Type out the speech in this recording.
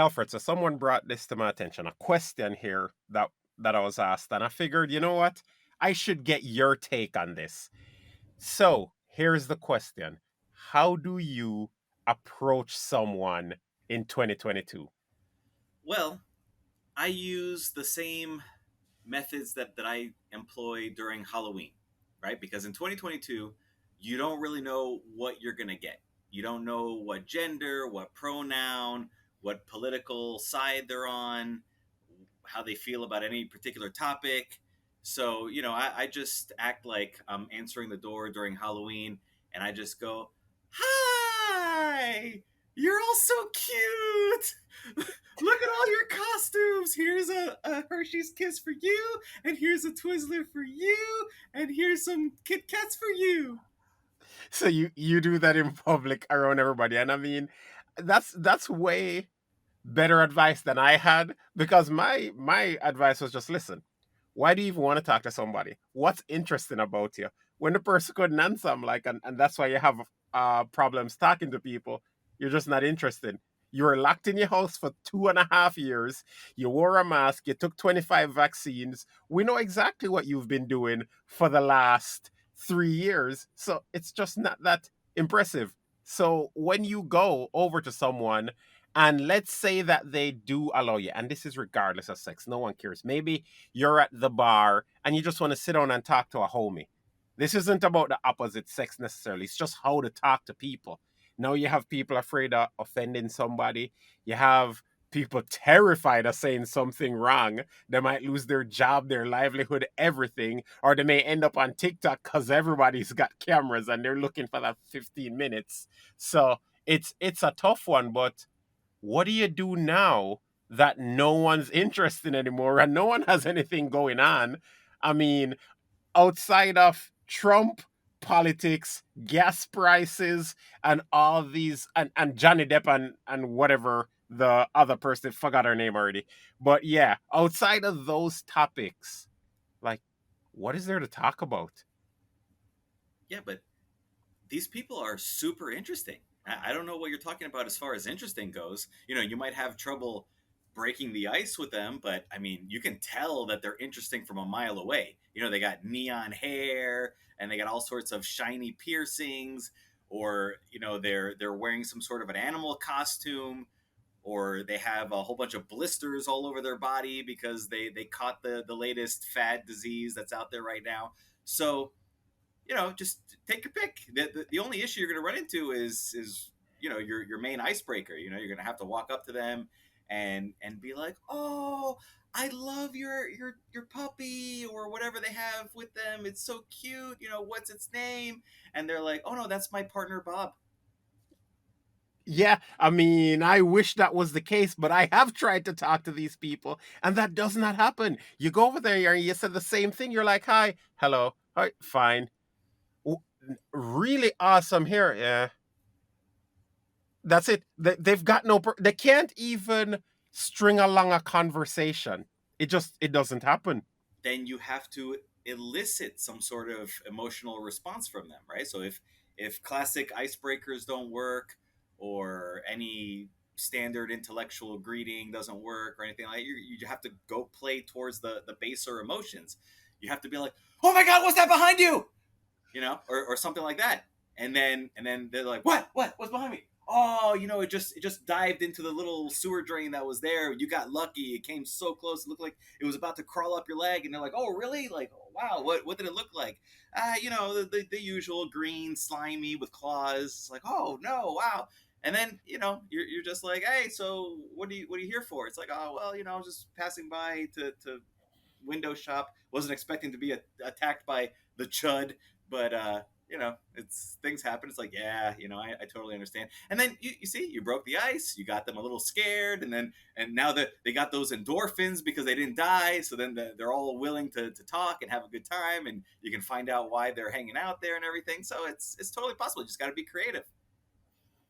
Alfred, so someone brought this to my attention, a question here that I was asked, and I figured, you know what? I should get your take on this. So, here's the question. How do you approach someone in 2022? Well, I use the same methods that I employ during Halloween, right? Because in 2022, you don't really know what you're going to get. You don't know what gender, what pronoun, what political side they're on, how they feel about any particular topic. So, I just act like I'm answering the door during Halloween and I just go, "Hi! You're all so cute! Look at all your costumes! Here's a Hershey's Kiss for you, and here's a Twizzler for you, and here's some Kit Kats for you." So you do that in public around everybody, and I mean, that's way better advice than I had, because my advice was just listen. Why do you even want to talk to somebody? What's interesting about you? When the person couldn't answer, I'm like, and that's why you have problems talking to people. You're just not interested. You were locked in your house for 2.5 years. You wore a mask. You took 25 vaccines. We know exactly what you've been doing for the last 3 years. So it's just not that impressive. So when you go over to someone, and let's say that they do allow you, and this is regardless of sex, no one cares. Maybe you're at the bar and you just want to sit down and talk to a homie. This isn't about the opposite sex necessarily. It's just how to talk to people. Now you have people afraid of offending somebody. You have people terrified of saying something wrong. They might lose their job, their livelihood, everything, or they may end up on TikTok because everybody's got cameras and they're looking for that 15 minutes. So it's a tough one, but what do you do now that no one's interested anymore and no one has anything going on? I mean, outside of Trump, politics, gas prices, and all these, and Johnny Depp and whatever the other person, forgot her name already. But yeah, outside of those topics, like, what is there to talk about? Yeah, but these people are super interesting. I don't know what you're talking about as far as interesting goes. You might have trouble breaking the ice with them, but I mean, you can tell that they're interesting from a mile away. They got neon hair and they got all sorts of shiny piercings, or they're wearing some sort of an animal costume, or they have a whole bunch of blisters all over their body because they caught the latest fad disease that's out there right now. So just take your pick. The only issue you're going to run into is your main icebreaker. You're going to have to walk up to them and be like, "Oh, I love your puppy," or whatever they have with them. It's so cute. What's its name? And they're like, "Oh no, that's my partner Bob." Yeah, I mean, I wish that was the case, but I have tried to talk to these people, and that does not happen. You go over there and you said the same thing. You're like, "Hi, hello, hi, fine, really awesome here." Yeah, that's it. They've got no. They can't even string along a conversation. It doesn't happen. Then you have to elicit some sort of emotional response from them, right? So if classic icebreakers don't work, or any standard intellectual greeting doesn't work, or anything like that, you have to go play towards the baser emotions. You have to be like, "Oh my god, what's that behind you?" Or something like that. And then they're like, what's behind me? Oh, it just dived into the little sewer drain that was there. You got lucky. It came so close. It looked like it was about to crawl up your leg. And they're like, "Oh, really? Like, wow, what did it look like?" The usual green, slimy with claws. It's like, "Oh no, wow." And then you're just like, "Hey, so what are you here for?" It's like, "Oh well, I was just passing by to window shop. Wasn't expecting to be attacked by the chud, but it's things happen. It's like, yeah, I totally understand." And then you see, you broke the ice. You got them a little scared, and now that they got those endorphins because they didn't die, so then they're all willing to talk and have a good time, and you can find out why they're hanging out there and everything. So it's totally possible. You just got to be creative.